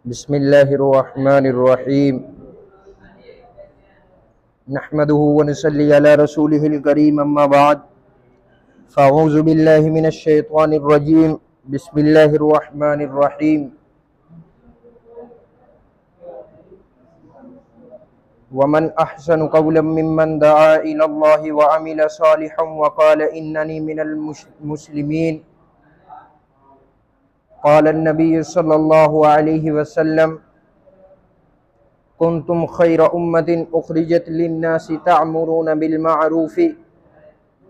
बिस्मिल्लाहिर्रहमानिर्रहीम नहमदुहु व नसल्ली अला रसूलिहिल करीम अम्मा बाद फ़अऊज़ु बिल्लाहि मिनश शैतानिर रजीम बिस्मिल्लाहिर्रहमानिर्रहीम वमन अहसनु क़ौलन मिम्मन दआ इलल्लाहि व अमिल सालिहन व क़ाल इन्ननी मिनल मुस्लिमीन क़ाल नबी सल्लल्लाहु अलैहि वसल्लम कुन्तुम खैर उम्मतिन उखरिजत लिन्नासि तअमुरूना बिल मअरूफि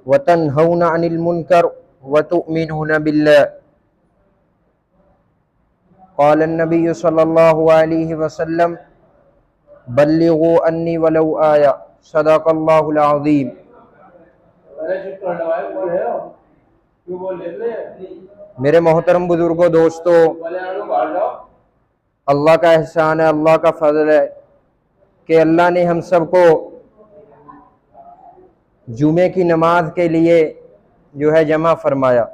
व तन्हौना अनिल मुनकर व तुअमिनूना बिल्लाह क़ाल नबी सल्लल्लाहु अलैहि वसल्लम बल्लिगू अन्नी वलौ आया सदक़ल्लाहुल अज़ीम। मेरे मोहतरम बुजुर्गों, दोस्तों, अल्लाह का एहसान है, अल्लाह का फजल है कि अल्लाह ने हम सबको जुमे की नमाज के लिए जो है जमा फरमाया।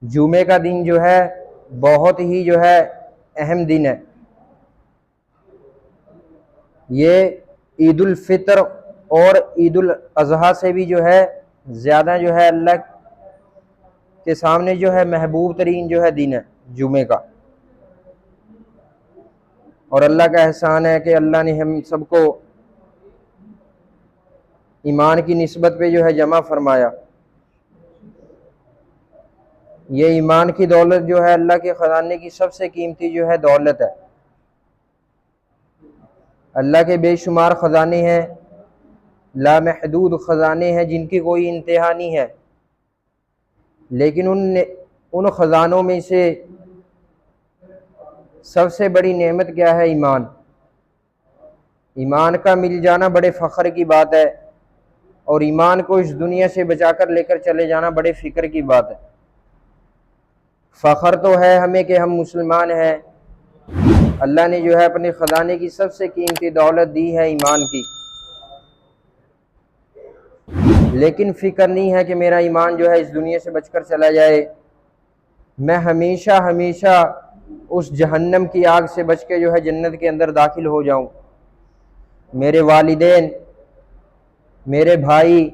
जुमे का दिन जो है बहुत ही जो है अहम दिन है। ये ईदुल फितर और ईदुल अज़हा से भी जो है ज़्यादा जो है अल्लाह के सामने जो है महबूब तरीन जो है दिन है जुमे का। और अल्लाह का एहसान है कि अल्लाह ने हम सबको ईमान की निस्बत पे जो है जमा फरमाया। ये ईमान की दौलत जो है अल्लाह के ख़जाने की सबसे कीमती जो है दौलत है। अल्लाह के बेशुमार ख़जाने हैं, लामहदूद ख़जाने हैं जिनकी कोई इंतहा नहीं है, लेकिन उन ख़जानों में से सबसे बड़ी नेमत क्या है? ईमान। ईमान का मिल जाना बड़े फ़ख्र की बात है और ईमान को इस दुनिया से बचाकर लेकर चले जाना बड़े फ़िक्र की बात है। फ़ख्र तो है हमें कि हम मुसलमान हैं। अल्लाह ने जो है अपने ख़जाने की सबसे कीमती दौलत दी है ईमान की, लेकिन फ़िक्र नहीं है कि मेरा ईमान जो है इस दुनिया से बचकर चला जाए, मैं हमेशा हमेशा उस जहन्नम की आग से बच के जो है जन्नत के अंदर दाखिल हो जाऊं। मेरे वालिदैन, मेरे भाई,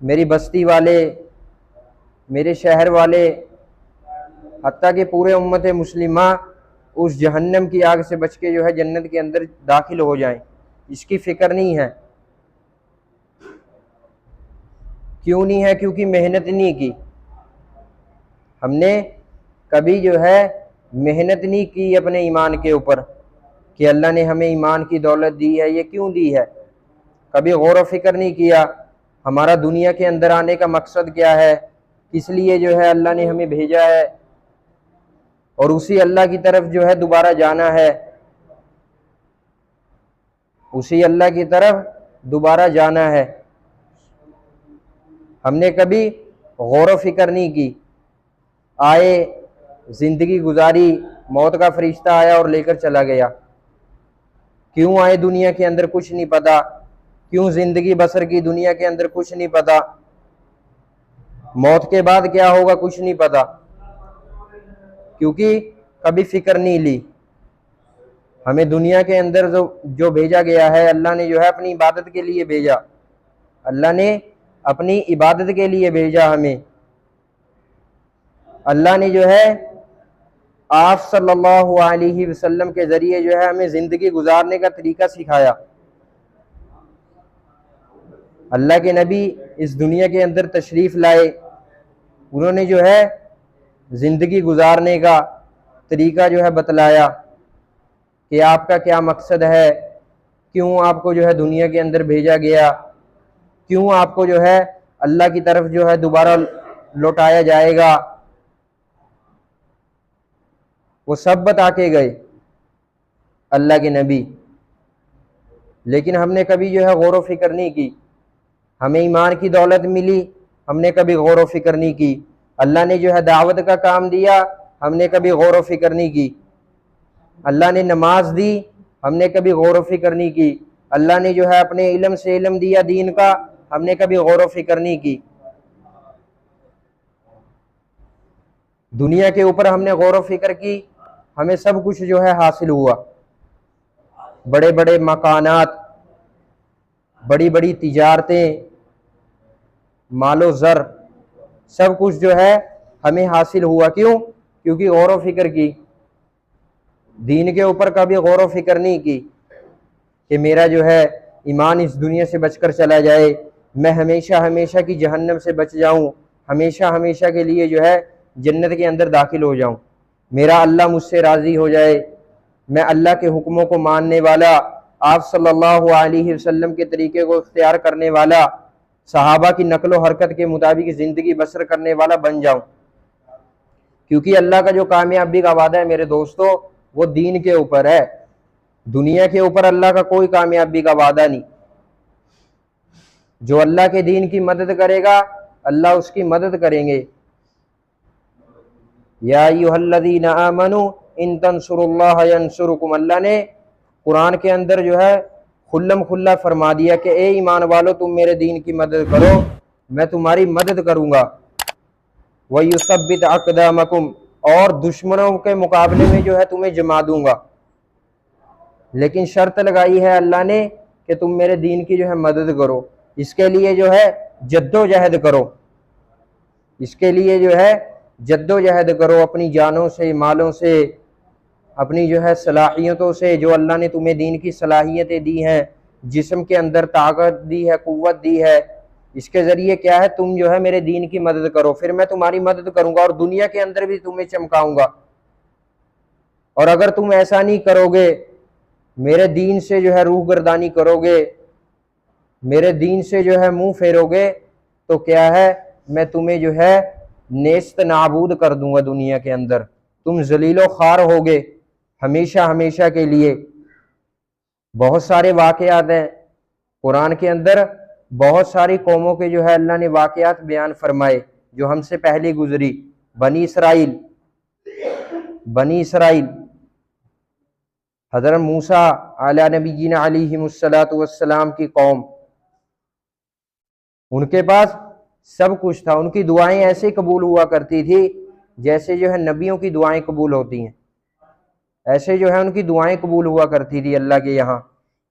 मेरी बस्ती वाले, मेरे शहर वाले, हत्ता कि पूरे उम्मत मुस्लिमा उस जहन्नम की आग से बच के जो है जन्नत के अंदर दाखिल हो जाएं, इसकी फ़िक्र नहीं है। क्यों नहीं है? क्योंकि मेहनत नहीं की। हमने कभी जो है मेहनत नहीं की अपने ईमान के ऊपर कि अल्लाह ने हमें ईमान की दौलत दी है, ये क्यों दी है। कभी गौर व फिक्र नहीं किया हमारा दुनिया के अंदर आने का मकसद क्या है, किस लिए जो है अल्लाह ने हमें भेजा है और उसी अल्लाह की तरफ जो है दोबारा जाना है, उसी अल्लाह की तरफ दोबारा जाना है। हमने कभी गौर व फिक्र नहीं की। आए, ज़िंदगी गुजारी, मौत का फरिश्ता आया और लेकर चला गया। क्यों आए दुनिया के अंदर कुछ नहीं पता, क्यों ज़िंदगी बसर की दुनिया के अंदर कुछ नहीं पता, मौत के बाद क्या होगा कुछ नहीं पता, क्योंकि कभी फ़िक्र नहीं ली। हमें दुनिया के अंदर जो भेजा गया है, अल्लाह ने जो है अपनी इबादत के लिए भेजा। अल्लाह ने अपनी इबादत के लिए भेजा हमें। अल्लाह ने जो है आप सल्लल्लाहु अलैहि वसल्लम के ज़रिए जो है हमें ज़िंदगी गुजारने का तरीका सिखाया। अल्लाह के नबी इस दुनिया के अंदर तशरीफ़ लाए, उन्होंने जो है ज़िंदगी गुजारने का तरीका जो है बतलाया कि आपका क्या मकसद है, क्यों आपको जो है दुनिया के अंदर भेजा गया, क्यों आपको जो है अल्लाह की तरफ जो है दोबारा लौटाया जाएगा, वो सब बता के गए अल्लाह के नबी। लेकिन हमने कभी जो है गौर व फिक्र नहीं की। हमें ईमान की दौलत मिली, हमने कभी गौर व फिक्र नहीं की। अल्लाह ने जो है दावत का काम दिया, हमने कभी गौर व फिक्र नहीं की। अल्लाह ने नमाज दी, हमने कभी गौर व फिक्र नहीं की। अल्लाह ने जो है अपने इल्म से इल्म दिया दीन का, हमने कभी गौर व फिक्र नहीं की। दुनिया के ऊपर हमने गौर व फिक्र की हमें सब कुछ जो है हासिल हुआ, बड़े बड़े मकानात, बड़ी बड़ी तिजारतें, मालो ज़र, सब कुछ जो है हमें हासिल हुआ। क्यों? क्योंकि गौर व फिक्र की, दीन के ऊपर कभी गौर व फिक्र नहीं की कि मेरा जो है ईमान इस दुनिया से बचकर चला जाए, मैं हमेशा हमेशा की जहन्नम से बच जाऊं, हमेशा हमेशा के लिए जो है जन्नत के अंदर दाखिल हो जाऊं, मेरा अल्लाह मुझसे राज़ी हो जाए, मैं अल्लाह के हुक्मों को मानने वाला, आप सल्लल्लाहु अलैहि वसल्लम के तरीके को इख्तियार करने वाला, सहाबा की नकलो हरकत के मुताबिक ज़िंदगी बसर करने वाला बन जाऊं। क्योंकि अल्लाह का जो कामयाबी का वादा है मेरे दोस्तों, वो दीन के ऊपर है, दुनिया के ऊपर अल्लाह का कोई कामयाबी का वादा नहीं। जो अल्लाह के दीन की मदद करेगा, अल्लाह उसकी मदद करेंगे। या अय्युहल्लज़ीना आमनू इन तंसुरुल्लाह यंसुरुकुम, अल्लाह ने कुरान के अंदर जो है खुल्लम खुल्ला फरमा दिया कि ए ईमान वालो, तुम मेरे दीन की मदद करो, मैं तुम्हारी मदद करूंगा। व युसब्बित अक़दामकुम, और दुश्मनों के मुकाबले में जो है तुम्हें जमा दूंगा। लेकिन शर्त लगाई है अल्लाह ने कि तुम मेरे दीन की जो है मदद करो, इसके लिए जो है जद्दोजहद करो, इसके लिए जो है जद्दोजहद करो, अपनी जानों से, मालों से, अपनी जो है सलाहियतों से, जो अल्लाह ने तुम्हें दीन की सलाहियतें दी हैं, जिस्म के अंदर ताकत दी है, कुव्वत दी है, इसके ज़रिए क्या है, तुम जो है मेरे दीन की मदद करो, फिर मैं तुम्हारी मदद करूंगा और दुनिया के अंदर भी तुम्हें चमकाऊंगा। और अगर तुम ऐसा नहीं करोगे, मेरे दीन से जो है रूह गर्दानी करोगे, मेरे दीन से जो है मुंह फेरोगे, तो क्या है, मैं तुम्हें जो है नेस्त नाबूद कर दूंगा दुनिया के अंदर, तुम जलीलो खार होगे हमेशा हमेशा के लिए। बहुत सारे वाकयात हैं कुरान के अंदर, बहुत सारी कौमों के जो है अल्लाह ने वाकयात बयान फरमाए जो हमसे पहले गुजरी। बनी इसराइल, बनी इसराइल, हज़रत मूसा अला नबीना अलैहिमुस्सलातु वस्सलाम की कौम, उनके पास सब कुछ था, उनकी दुआएं ऐसे कबूल हुआ करती थी जैसे जो है नबियों की दुआएं कबूल होती हैं, ऐसे जो है उनकी दुआएं कबूल हुआ करती थी अल्लाह के यहाँ।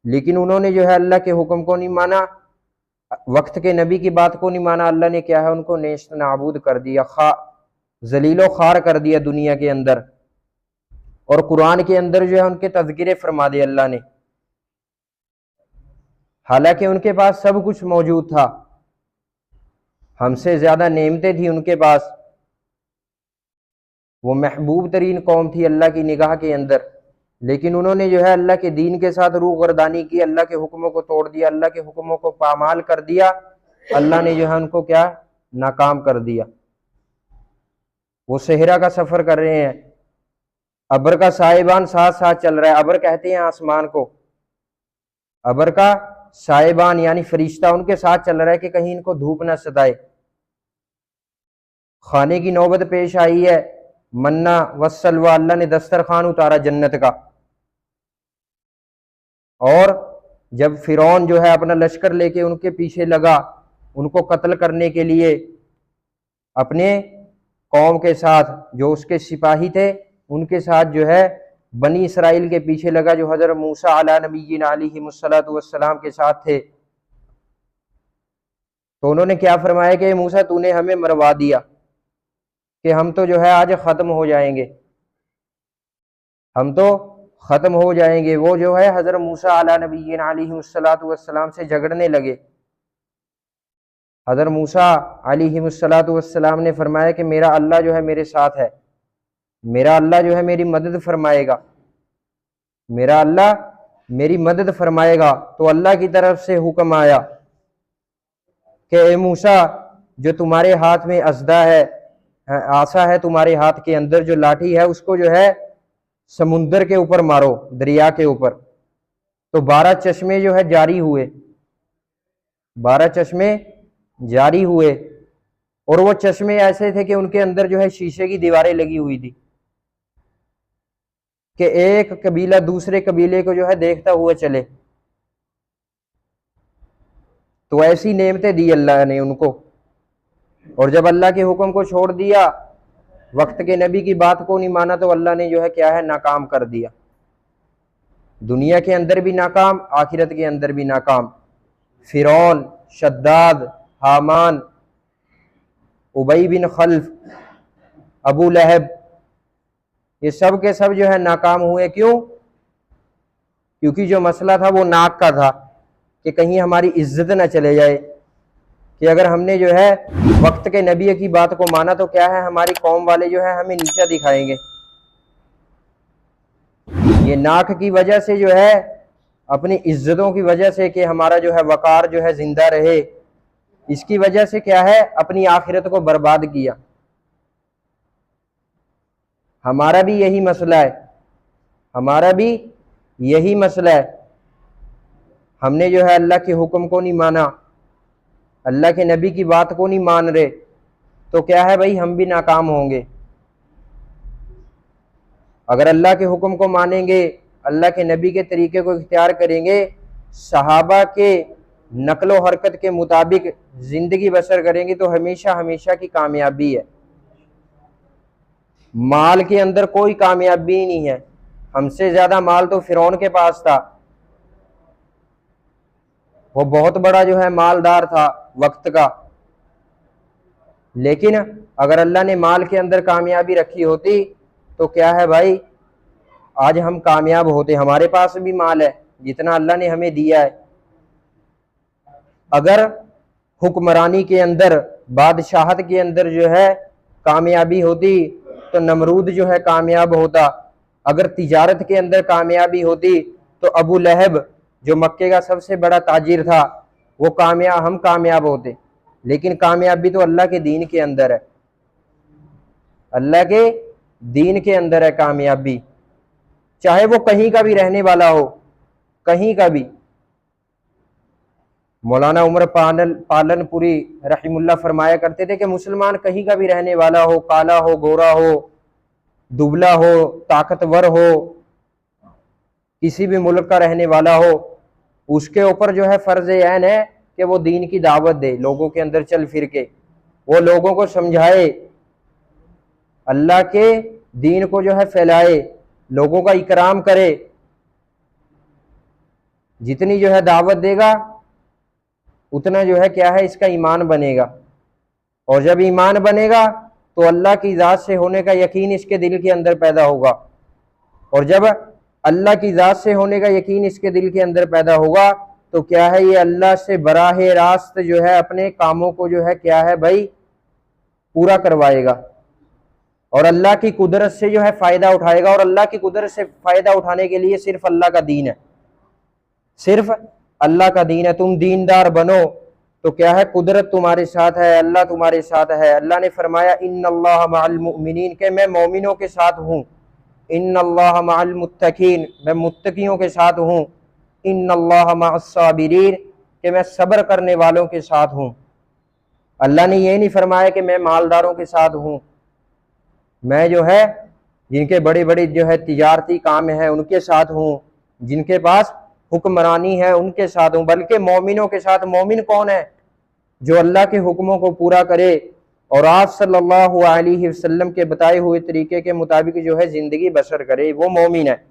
लेकिन उन्होंने जो है अल्लाह के हुक्म को नहीं माना, वक्त के नबी की बात को नहीं माना, अल्लाह ने क्या है उनको नेस्त नाबूद कर दिया, जलीलो खार कर दिया दुनिया के अंदर। और कुरान के अंदर जो है उनके तज़किरे फरमा दिए अल्लाह ने, हालांकि उनके पास सब कुछ मौजूद था, हमसे ज्यादा नेमतें थी उनके पास, वो महबूब तरीन कौम थी अल्लाह की निगाह के अंदर। लेकिन उन्होंने जो है अल्लाह के दीन के साथ रूह गर्दानी की, अल्लाह के हुक्मों को तोड़ दिया, अल्लाह के हुक्मों को पामाल कर दिया, अल्लाह ने जो है उनको क्या नाकाम कर दिया। वो सहरा का सफर कर रहे हैं, अबर का साहिबान साथ साथ चल रहा है, अबर कहते हैं आसमान को, अबर का साहिबान यानी फरिश्ता उनके साथ चल रहा है कि कहीं इनको धूप न सताए। खाने की नौबत पेश आई है, मन्ना वसलवा, अल्लाह ने दस्तरखान उतारा जन्नत का। और जब फिरौन जो है अपना लश्कर लेके उनके पीछे लगा, उनको कत्ल करने के लिए, अपने कौम के साथ जो उसके सिपाही थे उनके साथ जो है बनी इसराइल के पीछे लगा, जो हज़रत मूसा अला नबीना अलैहिमुस्सलातु वस्सलाम के साथ थे। तो उन्होंने क्या फरमाया कि मूसा तूने हमें मरवा दिया कि हम तो जो है आज ख़त्म हो जाएंगे, हम तो ख़त्म हो जाएंगे। वो जो है हज़रत मूसा अला नबीना अलैहिमुस्सलातु वस्सलाम से झगड़ने लगे। हज़रत मूसा अलैहिमुस्सलातु वस्सलाम ने फरमाया कि मेरा अल्लाह जो है मेरे साथ है, मेरा अल्लाह जो है मेरी मदद फरमाएगा, मेरा अल्लाह मेरी मदद फरमाएगा। तो अल्लाह की तरफ से हुक्म आया कि ए मूसा, जो तुम्हारे हाथ में असदा है, आसा है तुम्हारे हाथ के अंदर, जो लाठी है उसको जो है समुंदर के ऊपर मारो, दरिया के ऊपर। तो 12 चश्मे जो है जारी हुए, 12 चश्मे जारी हुए, और वो चश्मे ऐसे थे कि उनके अंदर जो है शीशे की दीवारें लगी हुई थी कि एक कबीला दूसरे कबीले को जो है देखता हुआ चले। तो ऐसी नेमतें दी अल्लाह ने उनको। और जब अल्लाह के हुक्म को छोड़ दिया, वक्त के नबी की बात को नहीं माना तो अल्लाह ने जो है क्या है नाकाम कर दिया, दुनिया के अंदर भी नाकाम, आखिरत के अंदर भी नाकाम। फिरौन, शद्दाद, हामान, उबई बिन खल्फ, अबू लहब, ये सब के सब जो है नाकाम हुए। क्यों? क्योंकि जो मसला था वो नाक का था कि कहीं हमारी इज्जत न चले जाए, कि अगर हमने जो है वक्त के नबी की बात को माना तो क्या है हमारी कौम वाले जो है हमें नीचा दिखाएंगे। ये नाक की वजह से जो है, अपनी इज्जतों की वजह से कि हमारा जो है वकार जो है जिंदा रहे, इसकी वजह से क्या है अपनी आखिरत को बर्बाद किया। हमारा भी यही मसला है, हमारा भी यही मसला है। हमने जो है अल्लाह के हुक्म को नहीं माना, अल्लाह के नबी की बात को नहीं मान रहे, तो क्या है भाई हम भी नाकाम होंगे। अगर अल्लाह के हुक्म को मानेंगे, अल्लाह के नबी के तरीके को इख्तियार करेंगे, सहाबा के नकलो हरकत के मुताबिक जिंदगी बसर करेंगे तो हमेशा हमेशा की कामयाबी है। माल के अंदर कोई कामयाबी नहीं है। हमसे ज्यादा माल तो फिरौन के पास था, वो बहुत बड़ा जो है मालदार था वक्त का, लेकिन अगर अल्लाह ने माल के अंदर कामयाबी रखी होती तो क्या है भाई आज हम कामयाब होते। हमारे पास भी माल है जितना अल्लाह ने हमें दिया है। अगर हुक्मरानी के अंदर, बादशाहत के अंदर जो है कामयाबी होती तो नमरूद जो है कामयाब होता। अगर तिजारत के अंदर कामयाबी होती तो अबू लहब जो मक्के का सबसे बड़ा ताजिर था वो हम कामयाब होते। लेकिन कामयाबी तो अल्लाह के दीन के अंदर है, अल्लाह के दीन के अंदर है कामयाबी, चाहे वो कहीं का भी रहने वाला हो, कहीं का भी। मौलाना उमर पालनपुरी रहीमुल्लाह फरमाया करते थे कि मुसलमान कहीं का भी रहने वाला हो, काला हो, गोरा हो, दुबला हो, ताकतवर हो, किसी भी मुल्क का रहने वाला हो, उसके ऊपर जो है फर्ज ऐन है कि वो दीन की दावत दे, लोगों के अंदर चल फिर के वो लोगों को समझाए, अल्लाह के दीन को जो है फैलाए, लोगों का इकराम करे। जितनी जो है दावत देगा उतना जो है क्या है इसका ईमान बनेगा, और जब ईमान बनेगा तो अल्लाह की ज़ात से होने का यकीन इसके दिल के अंदर पैदा होगा, और जब अल्लाह की ज़ात से होने का यकीन इसके दिल के अंदर पैदा होगा तो क्या है ये अल्लाह से बराह रास्त जो है अपने कामों को जो है क्या है भाई पूरा करवाएगा, और अल्लाह की कुदरत से जो है फ़ायदा उठाएगा। और अल्लाह की कुदरत से फ़ायदा उठाने के लिए सिर्फ अल्लाह का दीन है, सिर्फ अल्लाह का दीन है। तुम दीनदार बनो तो क्या है कुदरत तुम्हारे साथ है, अल्लाह तुम्हारे साथ है। अल्लाह ने फरमाया इन्नल्लाह मअल मुमिनीन, के मैं मोमिनों के साथ हूँ। इन्नल्लाह मअल मुत्तकीन, मैं मुत्तकियों के साथ हूँ। इन्नल्लाह मअस साबिरीन, के मैं सब्र करने वालों के साथ हूँ। अल्लाह ने ये नहीं फरमाया कि मैं मालदारों के साथ हूँ, मैं जो है जिनके बड़े बड़े जो है तिजारती काम है उनके साथ हूँ, जिनके पास हुक्मरानी है उनके साथ हूँ, बल्कि मोमिनों के साथ। मोमिन कौन है? जो अल्लाह के हुक्मों को पूरा करे और आप सल्लल्लाहु अलैहि वसल्लम के बताए हुए तरीके के मुताबिक जो है जिंदगी बसर करे, वो मोमिन है।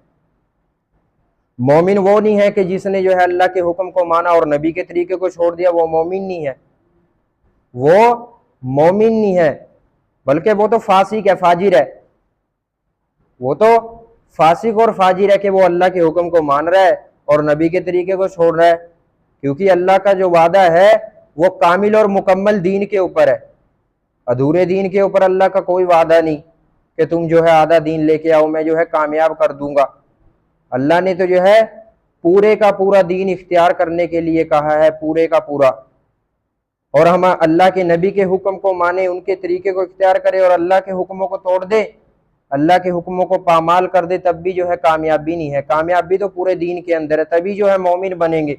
मोमिन वो नहीं है कि जिसने जो है अल्लाह के हुक्म को माना और नबी के तरीके को छोड़ दिया, वो मोमिन नहीं है, वो मोमिन नहीं है, बल्कि वो तो फासिक है, फाजिर है। वो तो फासिक और फाजिर है कि वो अल्लाह के हुक्म को मान रहा है और नबी के तरीके को छोड़ रहा है। क्योंकि अल्लाह का जो वादा है वो कामिल और मुकम्मल दीन के ऊपर है, अधूरे दीन के ऊपर अल्लाह का कोई वादा नहीं कि तुम जो है आधा दीन लेके आओ मैं जो है कामयाब कर दूंगा। अल्लाह ने तो जो है पूरे का पूरा दीन इख्तियार करने के लिए कहा है, पूरे का पूरा। और हम अल्लाह के नबी के हुक्म को माने, उनके तरीके को इख्तियार करें और अल्लाह के हुक्मों को तोड़ दे, अल्लाह के हुक्मों को पामाल कर दे, तब भी जो है कामयाबी नहीं है। कामयाबी तो पूरे दीन के अंदर है, तभी जो है मोमिन बनेंगे।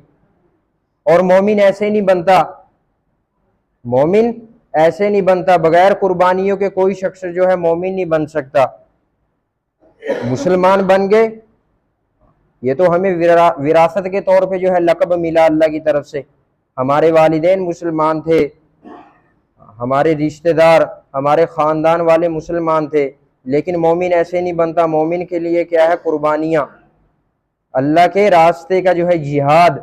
और मोमिन ऐसे नहीं बनता, मोमिन ऐसे नहीं बनता, बगैर कुर्बानियों के कोई शख्स जो है मोमिन नहीं बन सकता। मुसलमान बन गए, ये तो हमें विरासत के तौर पे जो है लक़ब मिला अल्लाह की तरफ से। हमारे वालिदैन मुसलमान थे, हमारे रिश्तेदार, हमारे ख़ानदान वाले मुसलमान थे, लेकिन मोमिन ऐसे नहीं बनता। मोमिन के लिए क्या है? कुर्बानियाँ, अल्लाह के रास्ते का जो है जिहाद,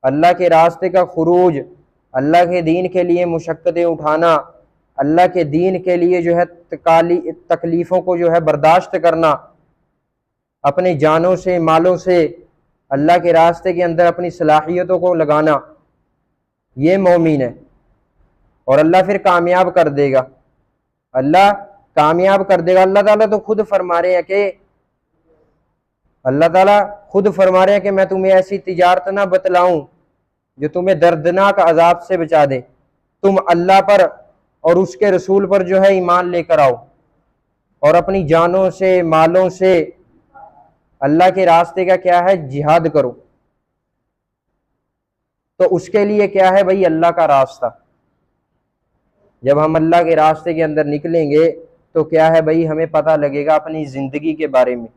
अल्लाह के रास्ते का खुरूज, अल्लाह के दीन के लिए मुशक्क़तें उठाना, अल्लाह के दीन के लिए जो है तकलीफ़ों को जो है बर्दाश्त करना, अपने जानों से मालों से अल्लाह के रास्ते के अंदर अपनी सलाहियतों को लगाना, ये मोमिन है। और अल्लाह फिर कामयाब कर देगा, अल्लाह कामयाब कर देगा। अल्लाह ताला तो खुद फरमा रहे हैं कि अल्लाह ताला खुद फरमा रहे हैं कि मैं तुम्हें ऐसी तिजारत ना बतलाऊं जो तुम्हें दर्दनाक अजाब से बचा दे। तुम अल्लाह पर और उसके रसूल पर जो है ईमान लेकर आओ और अपनी जानों से मालों से अल्लाह के रास्ते का क्या है? जिहाद करो। तो उसके लिए क्या है भाई? अल्लाह का रास्ता। जब हम अल्लाह के रास्ते के अंदर निकलेंगे तो क्या है भाई? हमें पता लगेगा अपनी ज़िंदगी के बारे में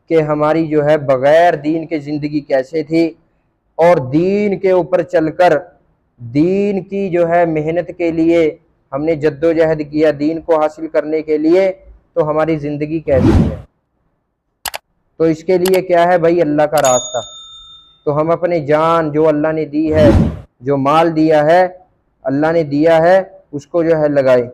कि हमारी जो है बग़ैर दीन के ज़िंदगी कैसे थी, और दीन के ऊपर चलकर दीन की जो है मेहनत के लिए हमने जद्दोजहद किया, दीन को हासिल करने के लिए, तो हमारी ज़िंदगी कैसी है। तो इसके लिए क्या है भाई? अल्लाह का रास्ता। तो हम अपने जान जो अल्लाह ने दी है, जो माल दिया है अल्लाह ने दिया है, उसको जो है लगाए।